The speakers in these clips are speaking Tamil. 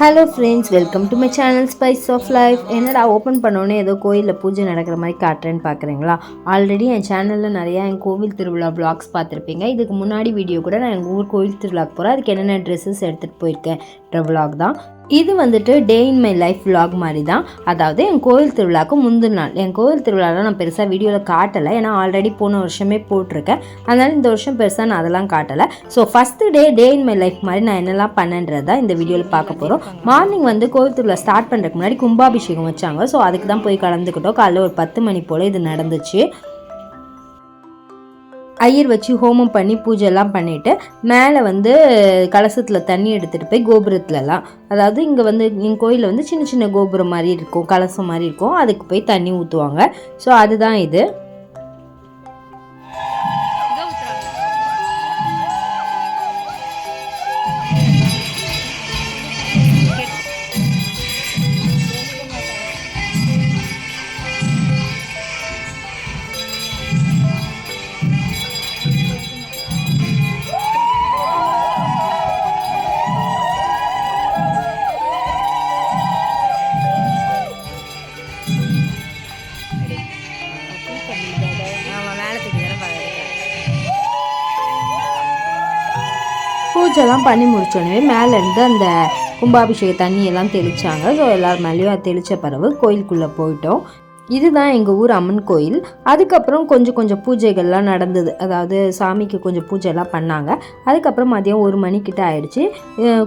Hello friends, welcome to my channel spice of life. என்னடா ஓப்பன் பண்ணோன்னே ஏதோ கோயிலில் பூஜை நடக்கிற மாதிரி காட்டுறேன்னு பார்க்குறீங்களா? ஆல்ரெடி என் சேனலில் நிறையா என் கோவில் திருவிழா வ்ளாக்ஸ் பார்த்துருப்பீங்க. இதுக்கு முன்னாடி வீடியோ கூட நான் எங்கள் ஊர் கோவில் திருவிழாக்கு போகிறேன், அதுக்கு என்னென்ன ட்ரெஸ்ஸஸ் எடுத்துகிட்டு போயிருக்கேன்ற வ்ளாக் தான் இது. வந்துட்டு டே இன் மை லைஃப் வ்ளாக் மாதிரி தான். அதாவது என் கோவில் திருவிழாவுக்கு முந்தின நாள். என் கோவில் திருவிழாவில் நான் பெருசாக வீடியோவில் காட்டலை, ஏன்னா ஆல்ரெடி போன வருஷமே போட்டிருக்கேன். அதனால் இந்த வருஷம் பெருசாக நான் அதெல்லாம் காட்டலை. So first day in my life மாதிரி நான் என்னெல்லாம் பண்ணேன்றதை இந்த வீடியோவில் பார்க்க போகிறோம். மார்னிங் வந்து கோவில் திருவிழா ஸ்டார்ட் பண்ணுறதுக்கு முன்னாடி கும்பாபிஷேகம் வச்சாங்க. ஸோ அதுக்கு தான் போய் கலந்துக்கிட்டோம். காலையில் ஒரு 10 மணி போல் இது நடந்துச்சு. ஐயர் வச்சு ஹோமம் பண்ணி பூஜைலாம் பண்ணிவிட்டு மேலே வந்து கலசத்தில் தண்ணி எடுத்துகிட்டு போய் கோபுரத்துலலாம், அதாவது இங்கே வந்து எங்கள் கோயிலில் வந்து சின்ன சின்ன கோபுரம் மாதிரி இருக்கும், கலசம் மாதிரி இருக்கும், அதுக்கு போய் தண்ணி ஊற்றுவாங்க. ஸோ அதுதான் இது. பூஜைலாம் பண்ணி முடிச்சோடனே மேலேருந்து அந்த கும்பாபிஷேக தண்ணியெல்லாம் தெளித்தாங்க. ஸோ எல்லோரும் மேலேயும் தெளித்த பிறகு கோயிலுக்குள்ளே போயிட்டோம். இதுதான் எங்கள் ஊர் அம்மன் கோயில். அதுக்கப்புறம் கொஞ்சம் பூஜைகள்லாம் நடந்தது, அதாவது சாமிக்கு கொஞ்சம் பூஜைலாம் பண்ணாங்க. அதுக்கப்புறம் மதியம் 1 மணிக்கிட்ட ஆயிடுச்சு.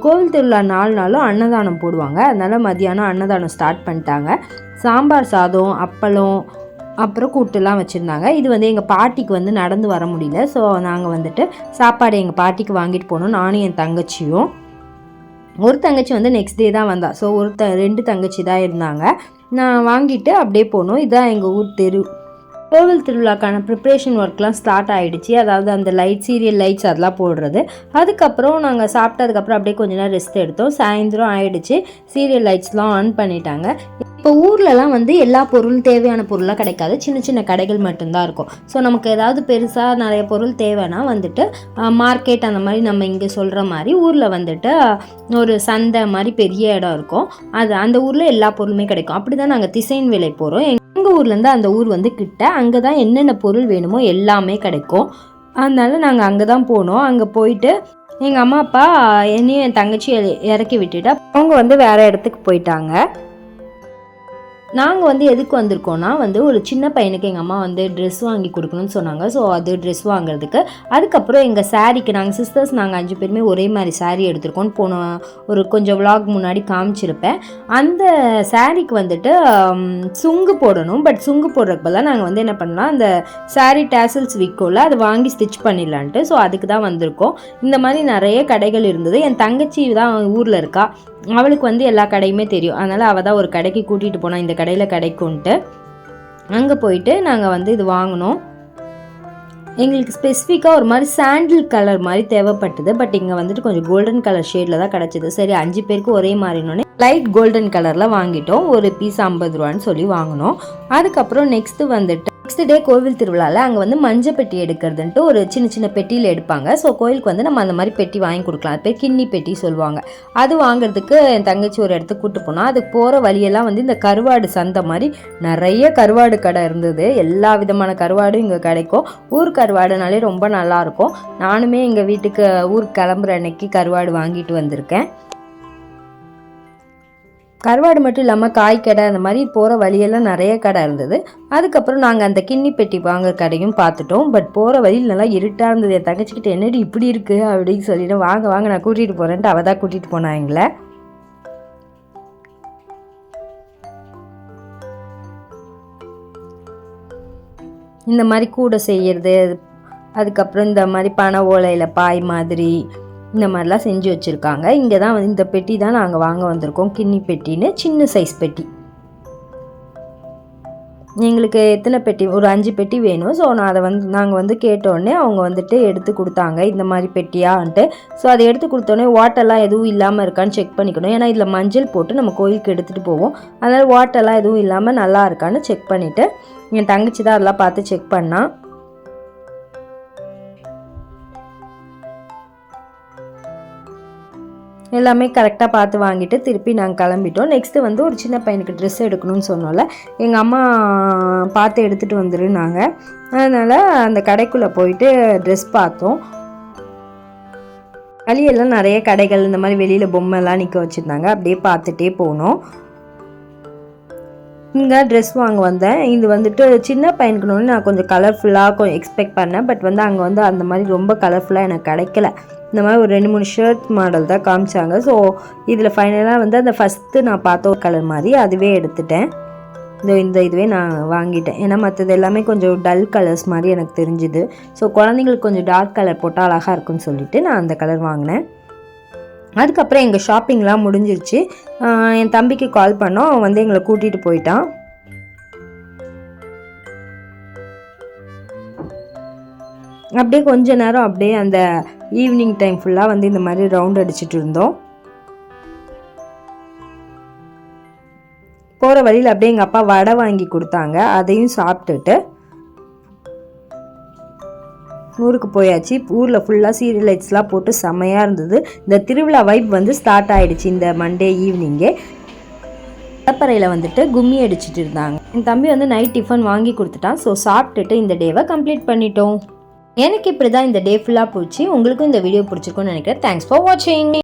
கோவில் திருவிழா 4 நாளும் அன்னதானம் போடுவாங்க, அதனால் மதியானம் அன்னதானம் ஸ்டார்ட் பண்ணிட்டாங்க. சாம்பார் சாதம், அப்பளம், அப்புறம் கூட்டுலாம் வச்சுருந்தாங்க. இது வந்து எங்கள் பாட்டிக்கு வந்து நடந்து வர முடியல. ஸோ நாங்கள் வந்துட்டு சாப்பாடு எங்கள் பாட்டிக்கு வாங்கிட்டு போனோம், நானும் என் தங்கச்சியும். ஒரு தங்கச்சி வந்து நெக்ஸ்ட் டே தான் வந்தா. ஸோ 2 தங்கச்சி தான் இருந்தாங்க. நான் வாங்கிட்டு அப்படியே போனோம். இதுதான் எங்கள் ஊர் தெரு. கோவில் திருவிழாக்கான ப்ரிப்ரேஷன் ஒர்க்லாம் ஸ்டார்ட் ஆகிடுச்சு. அதாவது அந்த சீரியல் லைட்ஸ் அதெல்லாம் போடுறது. அதுக்கப்புறம் நாங்கள் சாப்பிட்டதுக்கப்புறம் அப்படியே கொஞ்ச நேரம் ரெஸ்ட் எடுத்தோம். சாயந்தரம் ஆகிடுச்சு, சீரியல் லைட்ஸ்லாம் ஆன் பண்ணிட்டாங்க. இப்போ ஊர்லலாம் வந்து எல்லா பொருளும் தேவையான பொருளாக கிடைக்காது, சின்ன சின்ன கடைகள் மட்டும்தான் இருக்கும். ஸோ நமக்கு ஏதாவது பெருசாக நிறைய பொருள் தேவைன்னா வந்துட்டு மார்க்கெட் அந்த மாதிரி நம்ம இங்கே சொல்கிற மாதிரி ஊரில் வந்துட்டு ஒரு சந்தை மாதிரி பெரிய இடம் இருக்கும். அந்த ஊரில் எல்லா பொருளுமே கிடைக்கும். அப்படி தான் நாங்கள் திசைன் வேலை போகிறோம். எங்கள் ஊர்லேருந்து அந்த ஊர் வந்து கிட்ட, அங்கே தான் என்னென்ன பொருள் வேணுமோ எல்லாமே கிடைக்கும். அதனால நாங்கள் அங்கே தான் போனோம். அங்கே போயிட்டு எங்கள் அம்மா அப்பா என்னையும் என் தங்கச்சி இறக்கி விட்டுட்டு அவங்க வந்து வேறு இடத்துக்கு போயிட்டாங்க. நாங்கள் வந்து எதுக்கு வந்திருக்கோன்னா வந்து ஒரு சின்ன பையனுக்கு எங்கள் அம்மா வந்து ட்ரெஸ் வாங்கி கொடுக்கணும்னு சொன்னாங்க. ஸோ அது ட்ரெஸ் வாங்குறதுக்கு. அதுக்கப்புறம் எங்கள் சாரீக்கு நாங்கள் சிஸ்டர்ஸ் 5 பேருமே ஒரே மாதிரி சாரீ எடுத்திருக்கோன்னு போன ஒரு கொஞ்சம் விளாக் முன்னாடி காமிச்சிருப்பேன். அந்த சாரீக்கு வந்துட்டு சுங்கு போடணும். பட் சுங்கு போடுறதுக்கு பதிலாக நாங்கள் வந்து என்ன பண்ணலாம், அந்த சாரீ டேசல்ஸ் விற்கோல அதை வாங்கி ஸ்டிச் பண்ணிடலான்ட்டு. ஸோ அதுக்கு தான் வந்திருக்கோம். இந்த மாதிரி நிறைய கடைகள் இருந்தது. என் தங்கச்சி தான் ஊரில் இருக்கா, அவளுக்கு வந்து எல்லா கடையுமே தெரியும். அதனால் அவள் தான் ஒரு கடைக்கு கூட்டிகிட்டு போனால் இந்த கடையில் கிடைக்கும்ன்ட்டு. அங்கே போயிட்டு நாங்கள் வந்து இது வாங்கினோம். எங்களுக்கு ஸ்பெசிஃபிக்காக ஒரு மாதிரி சாண்டில் கலர் மாதிரி தேவைப்பட்டது. பட் இங்கே வந்துட்டு கொஞ்சம் கோல்டன் கலர் ஷேடில் தான் கிடச்சிது. சரி 5 பேருக்கு ஒரே மாதிரினோடனே லைட் கோல்டன் கலரில் வாங்கிட்டோம். ஒரு பீஸ் 50 ரூபான்னு சொல்லி வாங்கினோம். அதுக்கப்புறம் நெக்ஸ்ட் டே கோவில் திருவிழாவில் அங்கே வந்து மஞ்சள் பெட்டி எடுக்கிறதுன்ட்டு ஒரு சின்ன பெட்டியில் எடுப்பாங்க. ஸோ கோயிலுக்கு வந்து நம்ம அந்த மாதிரி பெட்டி வாங்கி கொடுக்கலாம். அது பேர் கிண்ணி பெட்டி சொல்லுவாங்க. அது வாங்குறதுக்கு என் தங்கச்சி ஒரு இடத்துக்கு கூப்பிட்டு போனால், அதுக்கு போகிற வழியெல்லாம் வந்து இந்த கருவாடு சந்தை மாதிரி நிறைய கருவாடு கடை இருந்தது. எல்லா விதமான கருவாடும் இங்கே கிடைக்கும். ஊர் கருவாடுனாலே ரொம்ப நல்லாயிருக்கும். நானுமே எங்கள் வீட்டுக்கு ஊருக்கு கிளம்புற அன்னைக்கு கருவாடு வாங்கிட்டு வந்திருக்கேன். கருவாடு மட்டும் இல்லாமல் காய் கடை அந்த மாதிரி போகிற வழியெல்லாம் நிறைய கடை இருந்தது. அதுக்கப்புறம் நாங்கள் அந்த கிண்ணி பெட்டி வாங்குற கடையும் பார்த்துட்டோம். பட் போகிற வழியில் நல்லா இருட்டாக இருந்தது. என் தங்கச்சிக்கிட்ட என்னடி இப்படி இருக்குது அப்படின்னு சொல்லிட்டு, வாங்க நான் கூட்டிகிட்டு போகிறேன்ட்டு அவள் தான் கூட்டிகிட்டு போனான் எங்களை. இந்த மாதிரி கூடை செய்கிறது, அதுக்கப்புறம் இந்த மாதிரி பனை ஓலையில் பாய் மாதிரி இந்த மாதிரிலாம் செஞ்சு வச்சுருக்காங்க. இங்கே தான் வந்து இந்த பெட்டி தான் நாங்கள் வாங்க வந்திருக்கோம், கிண்ணி பெட்டின்னு, சின்ன சைஸ் பெட்டி. எங்களுக்கு எத்தனை பெட்டி, ஒரு 5 பெட்டி வேணும். ஸோ நான் அதை வந்து நாங்கள் வந்து கேட்டோடனே அவங்க வந்துட்டு எடுத்து கொடுத்தாங்க, இந்த மாதிரி பெட்டியான்ட்டு. ஸோ அதை எடுத்து கொடுத்தோடனே வாட்டர்லாம் எதுவும் இல்லாமல் இருக்கான்னு செக் பண்ணிக்கணும். ஏன்னா இதில் மஞ்சள் போட்டு நம்ம கோயிலுக்கு எடுத்துகிட்டு போவோம். அதனால் வாட்டர்லாம் எதுவும் இல்லாமல் நல்லா இருக்கான்னு செக் பண்ணிவிட்டு என் தங்கச்சி தான் அதெல்லாம் பார்த்து செக் பண்ணால். எல்லாமே கரெக்டாக பார்த்து வாங்கிட்டு திருப்பி நாங்கள் கிளம்பிட்டோம். நெக்ஸ்ட்டு வந்து ஒரு சின்ன பையனுக்கு ட்ரெஸ் எடுக்கணும்னு சொன்னோம்ல, எங்கள் அம்மா பார்த்து எடுத்துகிட்டு வந்துருந்தாங்க. அதனால் அந்த கடைக்குள்ளே போயிட்டு ட்ரெஸ் பார்த்தோம். வழியெல்லாம் நிறைய கடைகள் இந்த மாதிரி வெளியில் பொம்மைலாம் நிற்க வச்சுருந்தாங்க. அப்படியே பார்த்துட்டே போனோம். இங்கே ட்ரெஸ் வாங்க வந்தேன். இது வந்துட்டு சின்ன பையனுக்குன்னு நான் கொஞ்சம் கலர்ஃபுல்லாக கொஞ்சம் எக்ஸ்பெக்ட் பண்ணேன். பட் வந்து அங்கே வந்து அந்த மாதிரி ரொம்ப கலர்ஃபுல்லாக எனக்கு கிடைக்கல. இந்த மாதிரி ஒரு 2-3 ஷர்ட் மாடல் தான் காமிச்சாங்க. ஸோ இதில் ஃபைனலாக வந்து அந்த ஃபஸ்ட்டு நான் பார்த்த ஒரு கலர் மாதிரி அதுவே எடுத்துட்டேன். இந்த இதுவே நான் வாங்கிட்டேன். ஏன்னா மற்றது எல்லாமே கொஞ்சம் டல் கலர்ஸ் மாதிரி எனக்கு தெரிஞ்சுது. ஸோ குழந்தைங்களுக்கு கொஞ்சம் டார்க் கலர் போட்டால் அழகாக இருக்குன்னு சொல்லிவிட்டு நான் அந்த கலர் வாங்கினேன். அதுக்கப்புறம் எங்கள் ஷாப்பிங்லாம் முடிஞ்சிருச்சு. என் தம்பிக்கு கால் பண்ணோம். அவன் வந்து எங்களை கூட்டிகிட்டு போயிட்டான். அப்படியே கொஞ்ச நேரம் அப்படியே அந்த ஈவினிங் டைம் ஃபுல்லாக வந்து இந்த மாதிரி ரவுண்ட் அடிச்சுட்டு இருந்தோம். போகிற வழியில் அப்படியே எங்கள் அப்பா வடை வாங்கி கொடுத்தாங்க. அதையும் சாப்பிட்டுட்டு ஊருக்கு போயாச்சு. ஊரில் ஃபுல்லாக சீரியல் லைட்ஸ்லாம் போட்டு செம்மையாக இருந்தது. இந்த திருவிழா வைப் வந்து ஸ்டார்ட் ஆகிடுச்சு இந்த மண்டே ஈவினிங்கே. கடப்பறையில் வந்துட்டு கும்மி அடிச்சுட்டு இருந்தாங்க. என் தம்பி வந்து நைட் டிஃபன் வாங்கி கொடுத்துட்டான். ஸோ சாப்பிட்டுட்டு இந்த டேவை கம்ப்ளீட் பண்ணிட்டோம். எனக்கு இப்படி தான் இந்த டே ஃபுல்லாக போச்சு. உங்களுக்கும் இந்த வீடியோ பிடிச்சிருக்கும்னு நினைக்கிறேன். தேங்க்ஸ் ஃபார் வாட்சிங்.